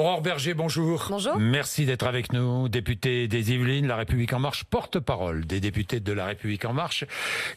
Aurore Berger, bonjour. Bonjour. Merci d'être avec nous. Député des Yvelines, La République En Marche, porte-parole des députés de La République En Marche.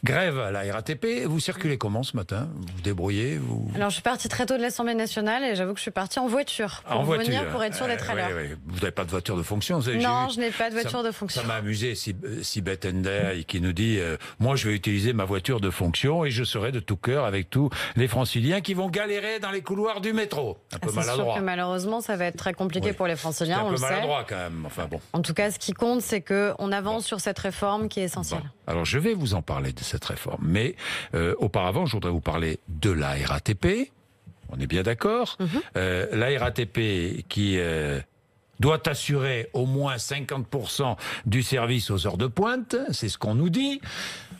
Grève à la RATP. Vous circulez comment ce matin? Vous vous débrouillez Alors, je suis partie très tôt de l'Assemblée nationale et j'avoue que je suis partie en voiture pour venir pour être sûr d'être à l'heure. Oui. Vous n'avez pas de voiture de fonction? Non, je n'ai pas de voiture de fonction. Ça m'a amusé, Sibeth Ender, qui nous dit moi, je vais utiliser ma voiture de fonction et je serai de tout cœur avec tous les franciliens qui vont galérer dans les couloirs du métro. Un peu maladroit. C'est sûr que malheureusement, ça va être très compliqué pour les franciliens, on le sait. Un peu maladroit quand même. Enfin bon. En tout cas, ce qui compte, c'est qu'on avance sur cette réforme qui est essentielle. Bon. Alors, je vais vous en parler de cette réforme. Mais auparavant, je voudrais vous parler de la RATP. On est bien d'accord. La RATP qui doit assurer au moins 50% du service aux heures de pointe. C'est ce qu'on nous dit.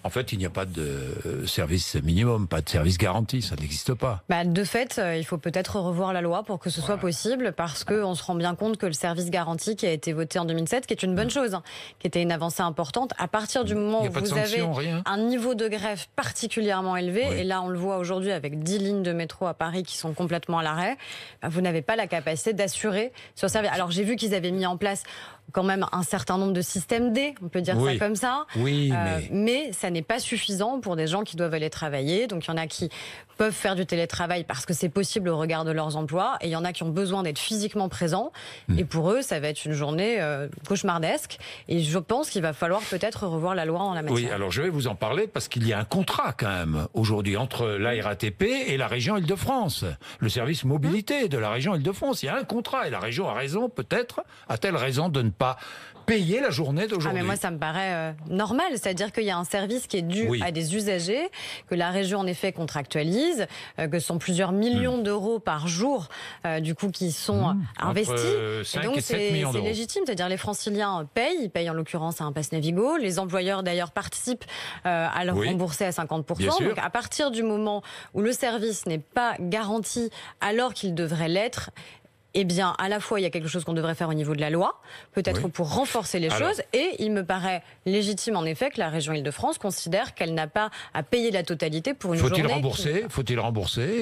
En fait, il n'y a pas de service minimum, pas de service garanti, ça n'existe pas. De fait, il faut peut-être revoir la loi pour que ce soit possible, parce qu'on se rend bien compte que le service garanti qui a été voté en 2007, qui est une bonne chose, qui était une avancée importante, à partir du moment où vous avez un niveau de grève particulièrement élevé, et là on le voit aujourd'hui avec 10 lignes de métro à Paris qui sont complètement à l'arrêt, vous n'avez pas la capacité d'assurer ce service. Alors j'ai vu qu'ils avaient mis en place quand même un certain nombre de systèmes D, on peut dire ça comme ça. Mais ça n'est pas suffisant pour des gens qui doivent aller travailler. Donc il y en a qui peuvent faire du télétravail parce que c'est possible au regard de leurs emplois. Et il y en a qui ont besoin d'être physiquement présents. Et pour eux, ça va être une journée cauchemardesque. Et je pense qu'il va falloir peut-être revoir la loi en la matière. Oui, alors je vais vous en parler parce qu'il y a un contrat quand même aujourd'hui entre la RATP et la région Île-de-France. Le service mobilité de la région Île-de-France. Il y a un contrat et la région a raison, peut-être, a-t-elle raison de ne pas payer la journée d'aujourd'hui? Mais moi, ça me paraît normal. C'est-à-dire qu'il y a un service qui est dû à des usagers, que la région, en effet, contractualise, que ce sont plusieurs millions d'euros par jour, du coup, qui sont investis. Entre 5 et 7 millions d'euros. C'est légitime. C'est-à-dire les franciliens payent. Ils payent, en l'occurrence, à un pass Navigo. Les employeurs, d'ailleurs, participent à le rembourser à 50%. Donc, à partir du moment où le service n'est pas garanti alors qu'il devrait l'être, eh bien, à la fois, il y a quelque chose qu'on devrait faire au niveau de la loi, peut-être pour renforcer les choses, et il me paraît légitime, en effet, que la région Île-de-France considère qu'elle n'a pas à payer la totalité pour une journée. Faut-il rembourser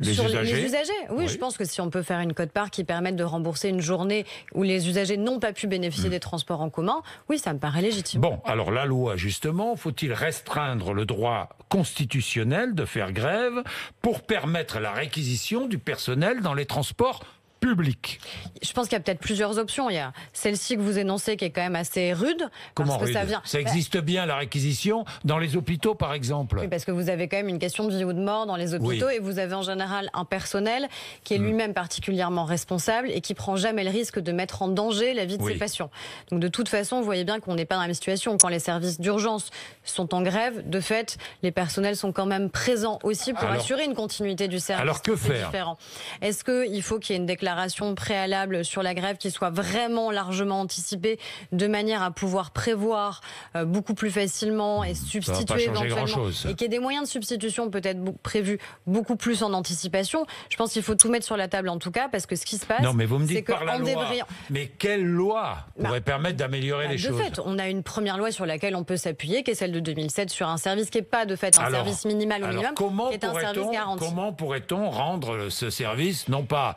les usagers? Les usagers, oui, je pense que si on peut faire une quote-part qui permette de rembourser une journée où les usagers n'ont pas pu bénéficier des transports en commun, oui, ça me paraît légitime. Bon, alors la loi, justement, faut-il restreindre le droit constitutionnel de faire grève pour permettre la réquisition du personnel dans les transports public? Je pense qu'il y a peut-être plusieurs options. Il y a celle-ci que vous énoncez qui est quand même assez rude. Comment rude? Ça existe bien, la réquisition, dans les hôpitaux par exemple. Oui, parce que vous avez quand même une question de vie ou de mort dans les hôpitaux et vous avez en général un personnel qui est lui-même particulièrement responsable et qui prend jamais le risque de mettre en danger la vie de ses patients. Donc de toute façon, vous voyez bien qu'on n'est pas dans la même situation. Quand les services d'urgence sont en grève, de fait, les personnels sont quand même présents aussi pour assurer une continuité du service. Alors que faire? Est-ce qu'il faut qu'il y ait une déclaration préalable sur la grève qui soit vraiment largement anticipée de manière à pouvoir prévoir beaucoup plus facilement et substituer éventuellement et qu'il y ait des moyens de substitution peut-être prévus beaucoup plus en anticipation? Je pense qu'il faut tout mettre sur la table en tout cas, parce que ce qui se passe, mais vous me dites par la loi. Mais quelle loi pourrait permettre d'améliorer les choses? De fait, on a une première loi sur laquelle on peut s'appuyer, qui est celle de 2007 sur un service qui n'est pas de fait un service minimal ou minimum, qui est un service garanti. Comment pourrait-on rendre ce service non pas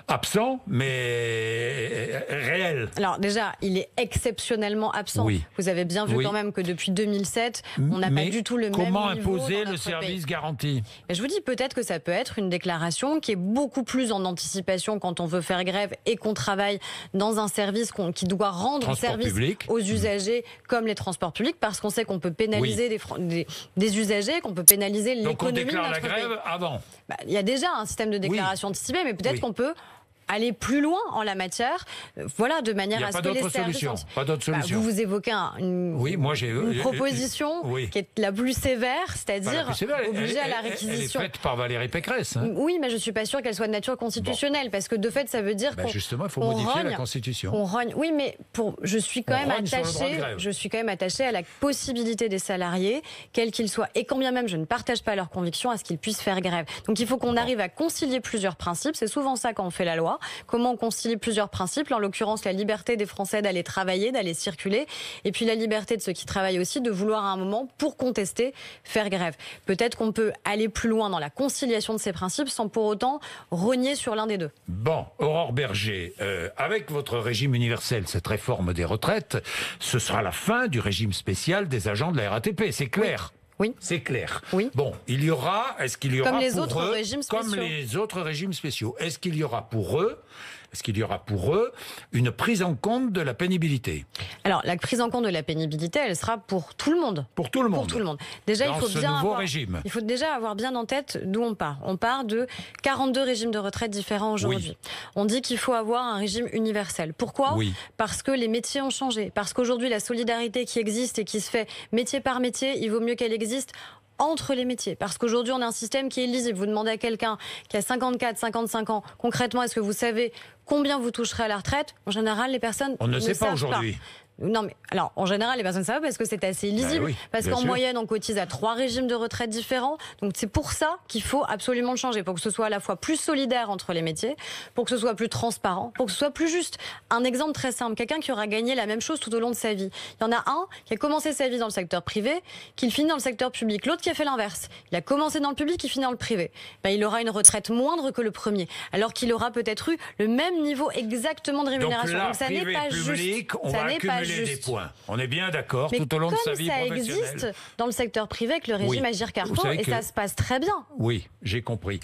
absent, mais réel? Alors déjà, il est exceptionnellement absent. Vous avez bien vu quand même que depuis 2007, on n'a pas du tout le même niveau. Comment imposer le service garanti? Je vous dis peut-être que ça peut être une déclaration qui est beaucoup plus en anticipation quand on veut faire grève et qu'on travaille dans un service qui doit rendre service aux usagers comme les transports publics, parce qu'on sait qu'on peut pénaliser des usagers, qu'on peut pénaliser l'économie. Donc on déclare la grève avant? Il y a déjà un système de déclaration anticipée, mais peut-être qu'on peut aller plus loin en la matière, de manière à ce que les services... Pas d'autre solution. Vous évoquez une proposition qui est la plus sévère, c'est-à-dire obliger à la réquisition. Elle est faite par Valérie Pécresse. Oui, mais je suis pas sûre qu'elle soit de nature constitutionnelle, parce que de fait, ça veut dire justement, il faut modifier la Constitution. Oui, mais je suis quand même attachée à la possibilité des salariés, quels qu'ils soient, et quand bien même je ne partage pas leurs convictions, à ce qu'ils puissent faire grève. Donc il faut qu'on arrive à concilier plusieurs principes. C'est souvent ça quand on fait la loi. loi. Comment on concilie plusieurs principes, en l'occurrence la liberté des Français d'aller travailler, d'aller circuler, et puis la liberté de ceux qui travaillent aussi de vouloir à un moment, pour contester, faire grève. Peut-être qu'on peut aller plus loin dans la conciliation de ces principes sans pour autant rogner sur l'un des deux. Bon, Aurore Berger, avec votre régime universel, cette réforme des retraites, ce sera la fin du régime spécial des agents de la RATP, c'est clair. Oui. C'est clair. Oui. Bon, est-ce qu'il y aura comme les pour autres eux, régimes spéciaux. comme les autres régimes spéciaux, est-ce qu'il y aura pour eux une prise en compte de la pénibilité? Alors, la prise en compte de la pénibilité, elle sera pour tout le monde. Pour tout le monde. Pour tout le monde. Déjà, il faut déjà avoir bien en tête d'où on part. On part de 42 régimes de retraite différents aujourd'hui. Oui. On dit qu'il faut avoir un régime universel. Pourquoi? Parce que les métiers ont changé. Parce qu'aujourd'hui, la solidarité qui existe et qui se fait métier par métier, il vaut mieux qu'elle existe entre les métiers. Parce qu'aujourd'hui, on a un système qui est lisible. Vous demandez à quelqu'un qui a 54, 55 ans, concrètement, est-ce que vous savez combien vous toucherez à la retraite? En général, les personnes ne savent pas aujourd'hui. Non, mais alors, en général, les personnes savent parce que c'est assez lisible. Parce qu'en moyenne, on cotise à 3 régimes de retraite différents. Donc, c'est pour ça qu'il faut absolument le changer. Pour que ce soit à la fois plus solidaire entre les métiers, pour que ce soit plus transparent, pour que ce soit plus juste. Un exemple très simple. Quelqu'un qui aura gagné la même chose tout au long de sa vie. Il y en a un qui a commencé sa vie dans le secteur privé, qui finit dans le secteur public. L'autre qui a fait l'inverse. Il a commencé dans le public, qui finit dans le privé. Il aura une retraite moindre que le premier. Alors qu'il aura peut-être eu le même niveau exactement de rémunération. Donc ça n'est pas juste. Ça n'est pas juste. Des points. On est bien d'accord tout au long de sa vie professionnelle. Ça existe dans le secteur privé avec le régime Agirc-Arrco et ça se passe très bien. Oui, j'ai compris.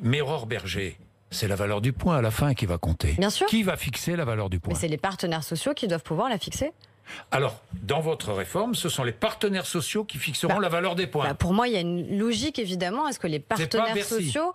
Mais Aurore Berger, c'est la valeur du point à la fin qui va compter. Bien sûr. Qui va fixer la valeur du point? Mais c'est les partenaires sociaux qui doivent pouvoir la fixer. Alors, dans votre réforme, ce sont les partenaires sociaux qui fixeront la valeur des points. Pour moi, il y a une logique, évidemment. Est-ce que les partenaires sociaux...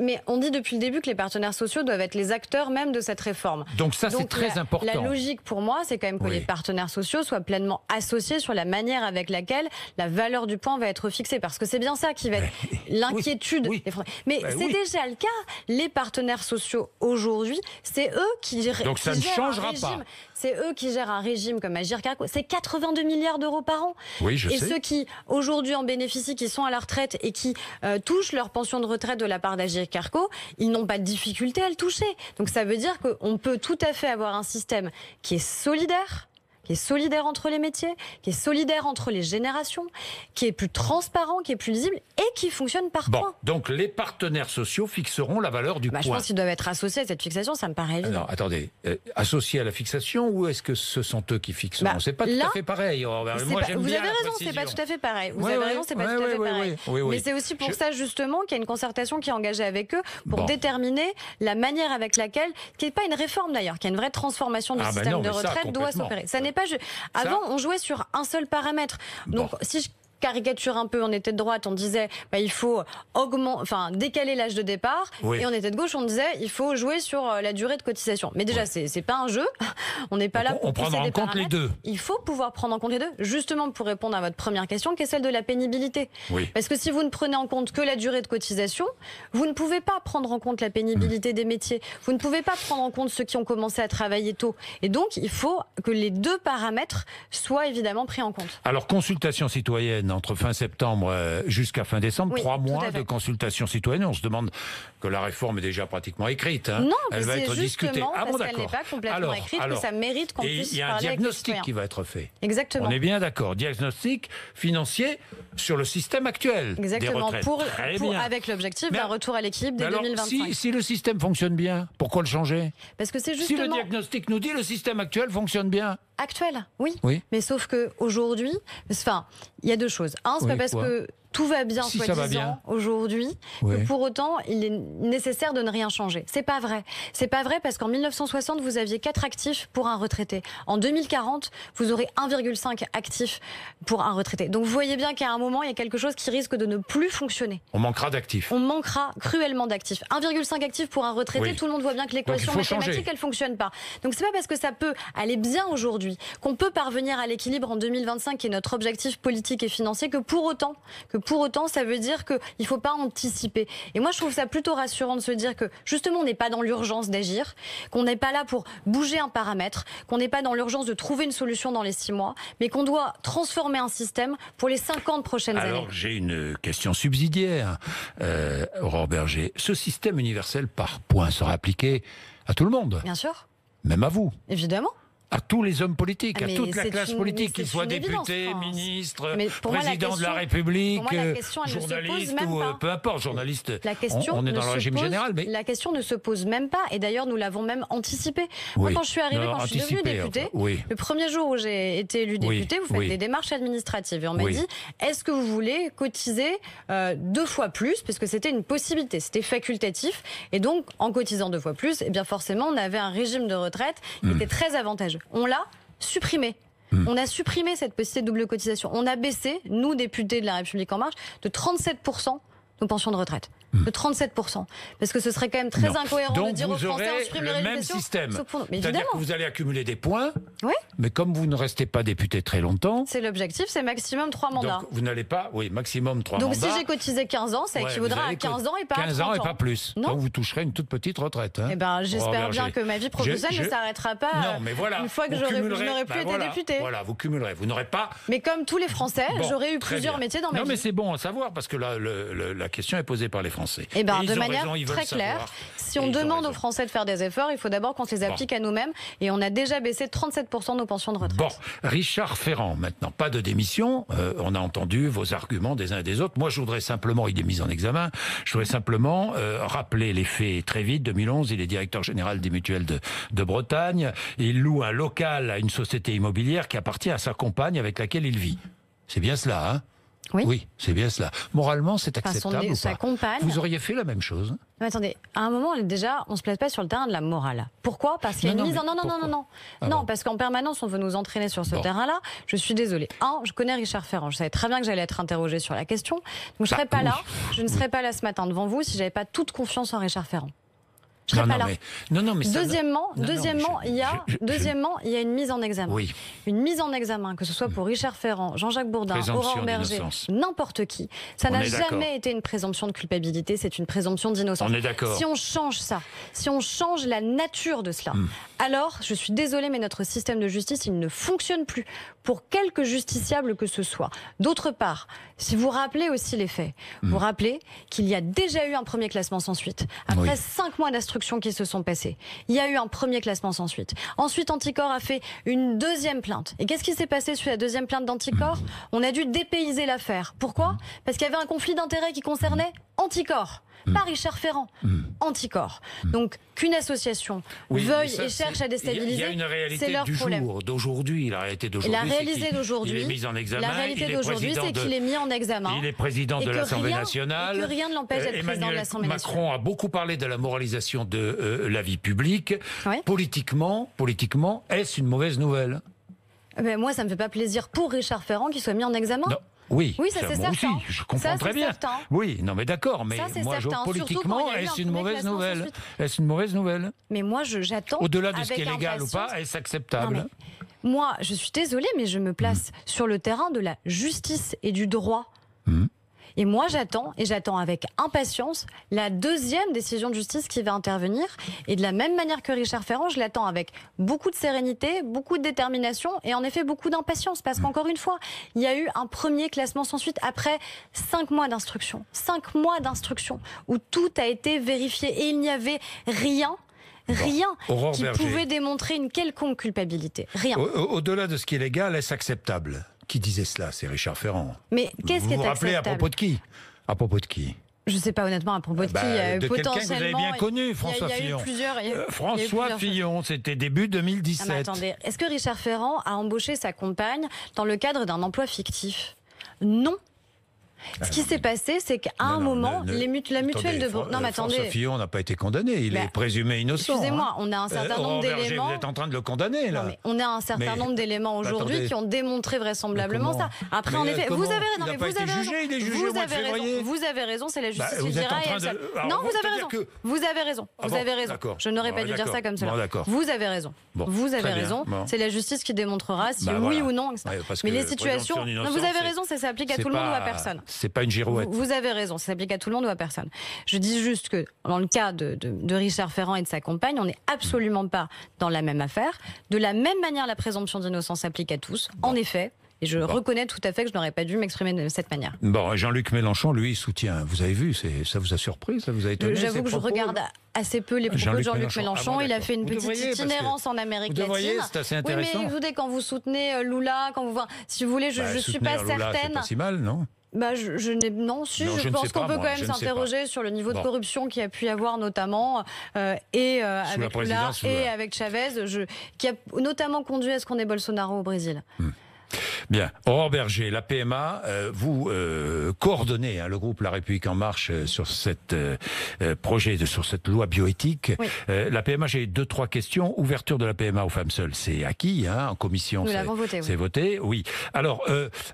Mais on dit depuis le début que les partenaires sociaux doivent être les acteurs même de cette réforme. Donc ça, c'est très important. La logique, pour moi, c'est quand même que les partenaires sociaux soient pleinement associés sur la manière avec laquelle la valeur du point va être fixée. Parce que c'est bien ça qui va être l'inquiétude des Français. Mais c'est déjà le cas. Les partenaires sociaux, aujourd'hui, c'est eux qui gèrent... Donc ça ne changera pas. C'est eux qui gèrent un régime comme Agirc-Arrco. C'est 82 milliards d'euros par an. Oui, je sais. Et ceux qui, aujourd'hui, en bénéficient, qui sont à la retraite et qui touchent leur pension de retraite de la part d'Agirc-Arrco, ils n'ont pas de difficulté à le toucher. Donc ça veut dire qu'on peut tout à fait avoir un système qui est solidaire entre les métiers, qui est solidaire entre les générations, qui est plus transparent, qui est plus lisible et qui fonctionne par points. Donc les partenaires sociaux fixeront la valeur du point. Je pense qu'ils doivent être associés à cette fixation, ça me paraît évident. Alors, attendez, associés à la fixation ou est-ce que ce sont eux qui fixeront? C'est pas tout à fait pareil. Vous avez raison, c'est pas tout à fait pareil. Vous avez raison, c'est pas tout à fait pareil. Mais c'est aussi pour ça justement qu'il y a une concertation qui est engagée avec eux pour déterminer la manière avec laquelle, qui n'est pas une réforme d'ailleurs, qui est une vraie transformation du système de retraite, doit s'opérer. Ça n'est pas Avant, on jouait sur un seul paramètre. Donc, si je caricature un peu, on était de droite, on disait il faut décaler l'âge de départ, et on était de gauche, on disait il faut jouer sur la durée de cotisation. Mais déjà, c'est pas un jeu, on n'est pas là pour prendre en compte les deux. Il faut pouvoir prendre en compte les deux, justement pour répondre à votre première question, qui est celle de la pénibilité. Parce que si vous ne prenez en compte que la durée de cotisation, vous ne pouvez pas prendre en compte la pénibilité des métiers, vous ne pouvez pas prendre en compte ceux qui ont commencé à travailler tôt. Et donc, il faut que les deux paramètres soient évidemment pris en compte. Alors, consultation citoyenne entre fin septembre jusqu'à fin décembre, 3 mois de consultation citoyenne. On se demande que la réforme est déjà pratiquement écrite. Non, elle va être discutée. Parce qu'elle n'est pas complètement écrite, que ça mérite qu'on puisse parler avec les citoyens. Il y a un diagnostic qui va être fait. Exactement. On est bien d'accord. Diagnostic financier sur le système actuel des retraites. Avec l'objectif d'un retour à l'équilibre dès 2025. Si le système fonctionne bien, pourquoi le changer? Parce que c'est justement... Si le diagnostic nous dit le système actuel fonctionne bien. Actuel, oui. Mais sauf qu'aujourd'hui, il y a deux choses. Un, c'est pas parce que tout va bien, soi-disant, aujourd'hui, que pour autant, il est nécessaire de ne rien changer. C'est pas vrai. C'est pas vrai parce qu'en 1960, vous aviez 4 actifs pour un retraité. En 2040, vous aurez 1,5 actifs pour un retraité. Donc vous voyez bien qu'à un moment, il y a quelque chose qui risque de ne plus fonctionner. On manquera d'actifs. On manquera cruellement d'actifs. 1,5 actifs pour un retraité, tout le monde voit bien que l'équation mathématique, elle fonctionne pas. Donc c'est pas parce que ça peut aller bien aujourd'hui, qu'on peut parvenir à l'équilibre en 2025, qui est notre objectif politique et financier, que pour autant, pour autant, ça veut dire qu'il ne faut pas anticiper. Et moi, je trouve ça plutôt rassurant de se dire que, justement, on n'est pas dans l'urgence d'agir, qu'on n'est pas là pour bouger un paramètre, qu'on n'est pas dans l'urgence de trouver une solution dans les 6 mois, mais qu'on doit transformer un système pour les 50 prochaines années. Alors, j'ai une question subsidiaire, Aurore Berger. Ce système universel par points sera appliqué à tout le monde. Bien sûr. Même à vous. Évidemment. À tous les hommes politiques, à toute la classe politique, qu'ils soient députés, ministres, président de la République, journalistes ou peu importe, journalistes. On est dans le régime général. Mais la question ne se pose même pas. Et d'ailleurs, nous l'avons même anticipé. Moi, quand je suis arrivée, quand je suis devenue députée, le premier jour où j'ai été élue députée, vous faites des démarches administratives. Et on m'a dit, est-ce que vous voulez cotiser 2 fois plus? Parce que c'était une possibilité, c'était facultatif. Et donc, en cotisant 2 fois plus, eh bien forcément, on avait un régime de retraite qui était très avantageux. On l'a supprimé. On a supprimé cette possibilité de double cotisation. On a baissé, nous, députés de La République En Marche, de 37% nos pensions de retraite. De 37%. Parce que ce serait quand même très incohérent de dire aux Français on supprime le même système. C'est-à-dire que vous allez accumuler des points, oui. Mais comme vous ne restez pas député très longtemps... C'est l'objectif, c'est maximum 3 mandats. Donc vous n'allez pas... Oui, maximum 3 mandats. Donc si j'ai cotisé 15 ans, ça équivaudra à 15 ans et pas 15 à 30 ans et pas plus. Non. Donc vous toucherez une toute petite retraite. Hein. Eh ben, j'espère bien que ma vie professionnelle ne s'arrêtera pas une fois que je n'aurai plus été députée. Voilà, vous cumulerez. Vous n'aurez pas... Mais comme tous les Français, j'aurais eu plusieurs métiers dans ma vie. Non, mais c'est bon à savoir parce que la question est posée par les Français. Eh ben, de manière très claire, si on demande aux Français de faire des efforts, il faut d'abord qu'on se les applique à nous-mêmes. Et on a déjà baissé de 37% nos pensions de retraite. Bon, Richard Ferrand, maintenant, pas de démission. On a entendu vos arguments des uns et des autres. Moi, je voudrais simplement, il est mis en examen, je voudrais simplement rappeler les faits très vite. 2011, il est directeur général des mutuelles de Bretagne. Il loue un local à une société immobilière qui appartient à sa compagne avec laquelle il vit. C'est bien cela, hein? Oui, c'est bien cela. Moralement, c'est acceptable ou pas? Compagne... Vous auriez fait la même chose? Mais attendez, à un moment, déjà, on ne se place pas sur le terrain de la morale. Pourquoi? Parce qu'il y a une mise en... Non, parce qu'en permanence, on veut nous entraîner sur ce terrain-là. Je suis désolée. Je connais Richard Ferrand. Je savais très bien que j'allais être interrogée sur la question. Donc, je ne serais pas là. Je ne serais pas là ce matin devant vous si je n'avais pas toute confiance en Richard Ferrand. Je serais pas là. Deuxièmement, il y a une mise en examen. Oui. Une mise en examen, que ce soit pour Richard Ferrand, Jean-Jacques Bourdin, Aurore Berger, n'importe qui. Ça n'a jamais été une présomption de culpabilité, c'est une présomption d'innocence. On est d'accord. Si on change ça, si on change la nature de cela, alors, je suis désolée, mais notre système de justice, il ne fonctionne plus pour quelque justiciable que ce soit. D'autre part, si vous rappelez aussi les faits, vous rappelez qu'il y a déjà eu un premier classement sans suite. Après 5 mois d'instruction qui se sont passés, il y a eu un premier classement sans suite. Ensuite, Anticor a fait une deuxième plainte. Et qu'est-ce qui s'est passé sur la deuxième plainte d'Anticor? On a dû dépayser l'affaire. Pourquoi? Parce qu'il y avait un conflit d'intérêts qui concernait Anticor. Pas Richard Ferrand, Anticor. Donc qu'une association veuille et cherche à déstabiliser, il y a une réalité c'est leur problème. D'aujourd'hui. La réalité d'aujourd'hui, il est mis en examen. La réalité d'aujourd'hui, c'est qu'il est mis en examen. Il est président de l'Assemblée nationale. Et que rien ne l'empêche d'être président de l'Assemblée nationale. Macron a beaucoup parlé de la moralisation de la vie publique. Oui. Politiquement, est-ce une mauvaise nouvelle? Moi, ça ne me fait pas plaisir pour Richard Ferrand qu'il soit mis en examen. Non. Oui, ça c'est moi certain. aussi, je comprends très bien. Certain. Oui, non mais d'accord, mais moi, politiquement, est-ce une mauvaise nouvelle? Est-ce une mauvaise nouvelle? Mais moi, j'attends. Au-delà de ce qui est légal ou pas, est-ce acceptable? Moi, je suis désolée, mais je me place sur le terrain de la justice et du droit. Et moi, j'attends avec impatience la deuxième décision de justice qui va intervenir. Et de la même manière que Richard Ferrand, je l'attends avec beaucoup de sérénité, beaucoup de détermination et en effet beaucoup d'impatience. Parce qu'encore une fois, il y a eu un premier classement sans suite après 5 mois d'instruction. 5 mois d'instruction où tout a été vérifié et il n'y avait rien qui pouvait démontrer une quelconque culpabilité. Rien. Au-delà de ce qui est légal, est-ce acceptable? Qui disait cela? C'est Richard Ferrand. Mais qu'est-ce qui est acceptable? Vous vous rappelez à propos de qui? À propos de qui? Je ne sais pas honnêtement à propos de qui. De quelqu'un que vous avez bien connu, François Fillon. François Fillon, c'était début 2017. Mais attendez, est-ce que Richard Ferrand a embauché sa compagne dans le cadre d'un emploi fictif? Non. Ce qui s'est passé, c'est qu'à un moment, la mutuelle de Bourdin... Non, mais attendez. François Fillon n'a pas été condamné, il est présumé innocent. Excusez-moi, on a un certain nombre d'éléments... Vous êtes en train de le condamner, là. Non, mais on a un certain nombre d'éléments aujourd'hui qui ont démontré vraisemblablement ça. Après, en effet, vous avez raison. Vous avez raison, c'est la justice qui dira... Non, vous avez raison. Vous avez raison. Je n'aurais pas dû dire ça comme cela. Vous avez raison. Vous avez raison. C'est la justice qui démontrera si oui ou non. Mais les situations... Vous avez raison, ça s'applique à tout le monde ou à personne. c'est pas une girouette. Vous avez raison, ça s'applique à tout le monde ou à personne. Je dis juste que dans le cas de Richard Ferrand et de sa compagne, on n'est absolument pas dans la même affaire. De la même manière, la présomption d'innocence s'applique à tous. En effet. Et je reconnais tout à fait que je n'aurais pas dû m'exprimer de cette manière. Bon, Jean-Luc Mélenchon, lui, soutient. Vous avez vu, ça vous a surpris, ça vous a étonné? J'avoue que je regarde assez peu les propos de Jean-Luc Mélenchon. Il a fait une petite itinérance en Amérique latine. Vous voyez, c'est assez intéressant. Oui, mais écoutez, quand vous soutenez Lula, si vous voulez, je ne suis pas certaine. C'est pas si mal, non? Je pense qu'on peut quand même s'interroger sur le niveau de corruption qu'il y a pu y avoir notamment avec Lula et avec Chavez, qui a notamment conduit à ce qu'on ait Bolsonaro au Brésil. Bien. Aurore Berger, la PMA, vous coordonnez le groupe La République En Marche sur cette sur cette loi bioéthique. Oui. La PMA, j'ai 2-3 questions. Ouverture de la PMA aux femmes seules, c'est acquis en commission. Nous l'avons voté. C'est voté, oui. Alors,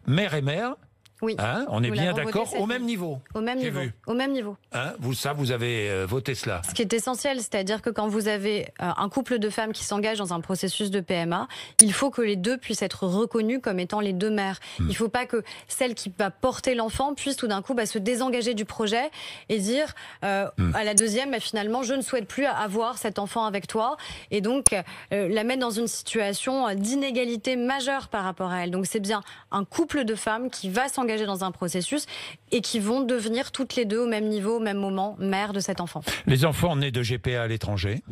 mère et mère. Oui. On est bien d'accord au même niveau. Au même niveau. Au même niveau. Vous avez voté cela. Ce qui est essentiel, c'est-à-dire que quand vous avez un couple de femmes qui s'engagent dans un processus de PMA, il faut que les deux puissent être reconnues comme étant les deux mères. Il ne faut pas que celle qui va porter l'enfant puisse tout d'un coup se désengager du projet et dire à la deuxième, finalement, je ne souhaite plus avoir cet enfant avec toi. Et donc, la mettre dans une situation d'inégalité majeure par rapport à elle. Donc, c'est bien un couple de femmes qui va s'engager dans un processus et qui vont devenir toutes les deux au même niveau, au même moment, mère de cet enfant. Les enfants nés de GPA à l'étranger?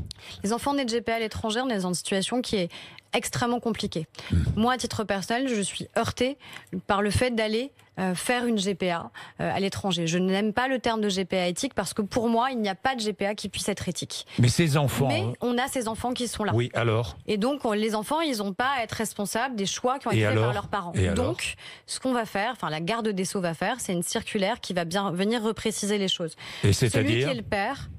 Les enfants nés de GPA à l'étranger, on est dans une situation qui est extrêmement compliquée. Moi, à titre personnel, je suis heurtée par le fait d'aller faire une GPA à l'étranger. Je n'aime pas le terme de GPA éthique parce que pour moi, il n'y a pas de GPA qui puisse être éthique. Mais ces enfants... Mais on a ces enfants qui sont là. Oui, alors? Et donc, les enfants, ils n'ont pas à être responsables des choix qui ont été faits par leurs parents. Donc, ce qu'on va faire, la garde des Sceaux va faire, c'est une circulaire qui va bien venir repréciser les choses. Et c'est-à-dire? Celui qui est le père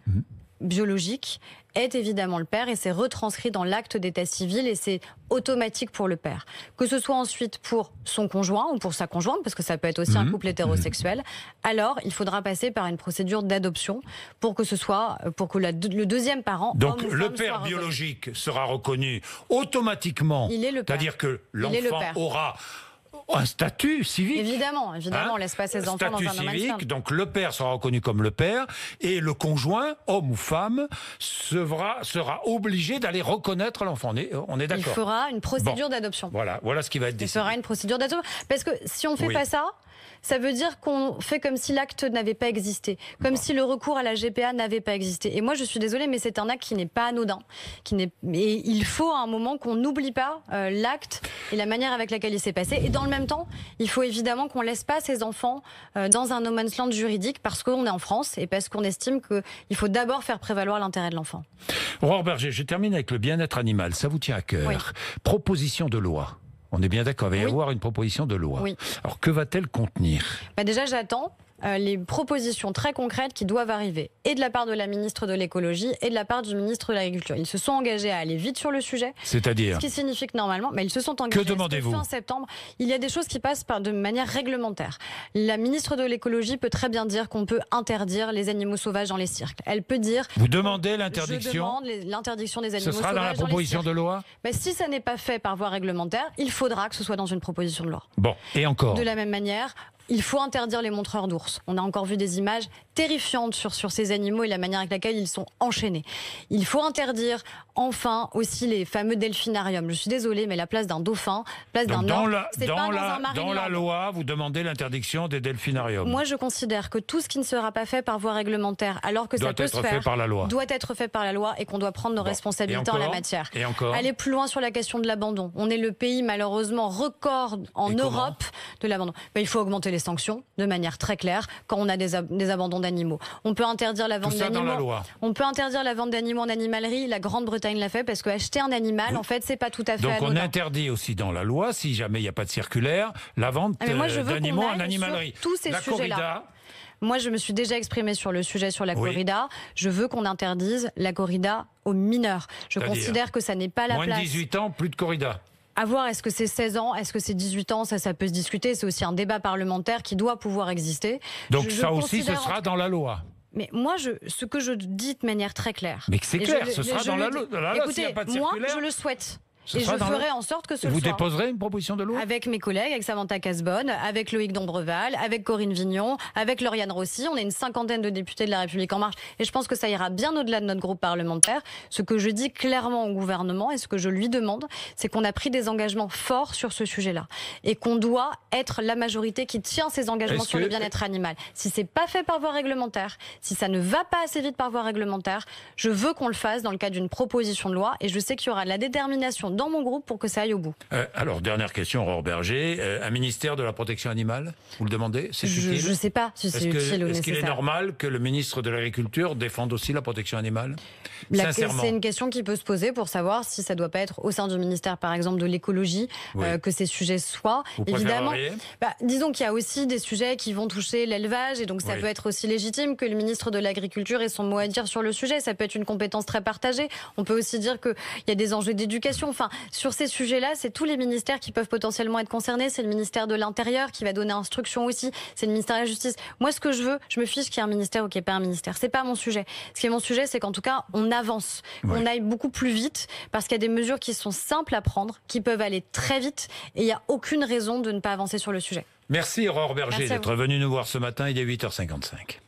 biologique est évidemment le père et c'est retranscrit dans l'acte d'état civil et c'est automatique pour le père. Que ce soit ensuite pour son conjoint ou pour sa conjointe, parce que ça peut être aussi un couple hétérosexuel, alors il faudra passer par une procédure d'adoption pour que le deuxième parent, donc le père biologique sera reconnu automatiquement. Il est le père. C'est-à-dire que l'enfant aura un statut civique. Évidemment, on laisse pas ses enfants dans un statut civique, donc le père sera reconnu comme le père et le conjoint, homme ou femme, sera obligé d'aller reconnaître l'enfant. On est d'accord. Il fera une procédure d'adoption. Voilà ce qui va être décidé. Il fera une procédure d'adoption. Parce que si on fait pas ça, ça veut dire qu'on fait comme si l'acte n'avait pas existé, comme si le recours à la GPA n'avait pas existé. Et moi, je suis désolée, mais c'est un acte qui n'est pas anodin. Et il faut à un moment qu'on n'oublie pas l'acte et la manière avec laquelle il s'est passé. Et dans le même temps, il faut évidemment qu'on ne laisse pas ces enfants dans un no man's land juridique parce qu'on est en France et parce qu'on estime qu'il faut d'abord faire prévaloir l'intérêt de l'enfant. Aurore Berger, je termine avec le bien-être animal. Ça vous tient à cœur. Oui. Proposition de loi. On est bien d'accord, il va y avoir une proposition de loi. Oui. Alors, que va-t-elle contenir? Déjà, j'attends les propositions très concrètes qui doivent arriver, et de la part de la ministre de l'écologie et de la part du ministre de l'agriculture. Ils se sont engagés à aller vite sur le sujet. C'est-à-dire? Ce qui signifie que normalement, ils se sont engagés. Que demandez-vous? Fin septembre, il y a des choses qui passent de manière réglementaire. La ministre de l'écologie peut très bien dire qu'on peut interdire les animaux sauvages dans les cirques. Elle peut dire... Vous demandez l'interdiction? Je demande l'interdiction des animaux sauvages. Ce sera dans la proposition de loi? Si ça n'est pas fait par voie réglementaire, il faudra que ce soit dans une proposition de loi. Bon, et encore? De la même manière... Il faut interdire les montreurs d'ours. On a encore vu des images terrifiantes sur ces animaux et la manière avec laquelle ils sont enchaînés. Il faut interdire enfin aussi les fameux delphinariums. Je suis désolée, mais la place d'un dauphin, place d'un orque, c'est pas dans un Marineland. Dans la loi, vous demandez l'interdiction des delphinariums. Moi, je considère que tout ce qui ne sera pas fait par voie réglementaire, alors que ça peut se faire, doit être fait par la loi et qu'on doit prendre nos responsabilités en la matière. Et encore? Aller plus loin sur la question de l'abandon. On est le pays malheureusement record en Europe de l'abandon. Il faut augmenter les sanctions de manière très claire quand on a des abandons d'animaux. On peut interdire la vente d'animaux. Dans la loi. On peut interdire la vente d'animaux en animalerie. La Grande-Bretagne l'a fait parce que acheter un animal, en fait, c'est pas tout à fait anodin. Donc on interdit aussi dans la loi, si jamais il n'y a pas de circulaire, la vente d'animaux en animalerie. Tous ces sujets-là. Moi, je me suis déjà exprimée sur le sujet sur la corrida. Je veux qu'on interdise la corrida aux mineurs. Je considère que ça n'est pas la place. Moins de 18 ans, plus de corrida. À voir, est-ce que c'est 16 ans, est-ce que c'est 18 ans, ça peut se discuter. C'est aussi un débat parlementaire qui doit pouvoir exister. Donc ça aussi, ce sera dans la loi. Mais moi, ce que je dis de manière très claire... Mais c'est clair, ce sera dans la loi. Écoutez, moi, je le souhaite. Et je ferai en sorte que ce Vous soit. Vous déposerez une proposition de loi? Avec mes collègues, avec Samantha Cazebonne, avec Loïc Dombreval, avec Corinne Vignon, avec Lauriane Rossi. On est une 50aine de députés de La République En Marche. Et je pense que ça ira bien au-delà de notre groupe parlementaire. Ce que je dis clairement au gouvernement et ce que je lui demande, c'est qu'on a pris des engagements forts sur ce sujet-là. Et qu'on doit être la majorité qui tient ces engagements sur le bien-être animal. Si c'est pas fait par voie réglementaire, si ça ne va pas assez vite par voie réglementaire, je veux qu'on le fasse dans le cadre d'une proposition de loi. Et je sais qu'il y aura de la détermination dans mon groupe pour que ça aille au bout. Alors, dernière question, Aurore Bergé. Un ministère de la protection animale, vous le demandez? C'est utile? Je ne sais pas si c'est utile ou nécessaire. Est-ce qu'il est normal que le ministre de l'Agriculture défende aussi la protection animale? Sincèrement. C'est une question qui peut se poser pour savoir si ça ne doit pas être au sein du ministère, par exemple, de l'écologie, que ces sujets soient. Vous évidemment, disons qu'il y a aussi des sujets qui vont toucher l'élevage et donc ça peut être aussi légitime que le ministre de l'Agriculture ait son mot à dire sur le sujet. Ça peut être une compétence très partagée. On peut aussi dire qu'il y a des enjeux d'éducation. Enfin, sur ces sujets-là, c'est tous les ministères qui peuvent potentiellement être concernés. C'est le ministère de l'Intérieur qui va donner instruction aussi. C'est le ministère de la Justice. Moi, ce que je veux, je me fiche qu'il y ait un ministère ou qu'il n'y ait pas un ministère. C'est pas mon sujet. Ce qui est mon sujet, c'est qu'en tout cas, on avance, qu'on aille beaucoup plus vite parce qu'il y a des mesures qui sont simples à prendre, qui peuvent aller très vite et il n'y a aucune raison de ne pas avancer sur le sujet. Merci Aurore Bergé d'être venue nous voir ce matin. Il est 8h55.